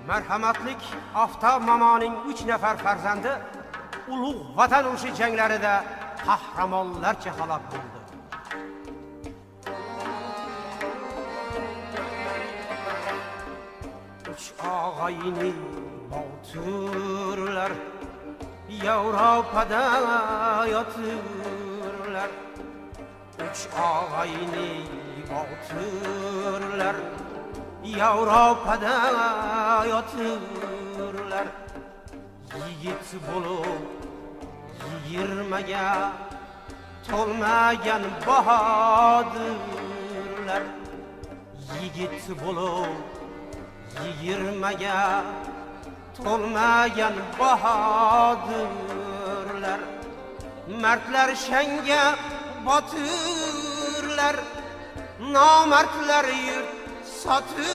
Marhamatlik Oftob momoning 3 nafar farzandi ulug' vatan urushi janglarida qahramonlarcha halok bo'ldi. Uch og'ayni botirlar Yevropada yotirlar. Uch og'ayni botirlar Yevropada yotirlar. Yigit bo'lib 20ga to'lmagan bahodirlar. Yigit bo'lib 20ga to'lmagan bahodirlar. Mardlar shanga botirlar, nomardlar yurt sotir.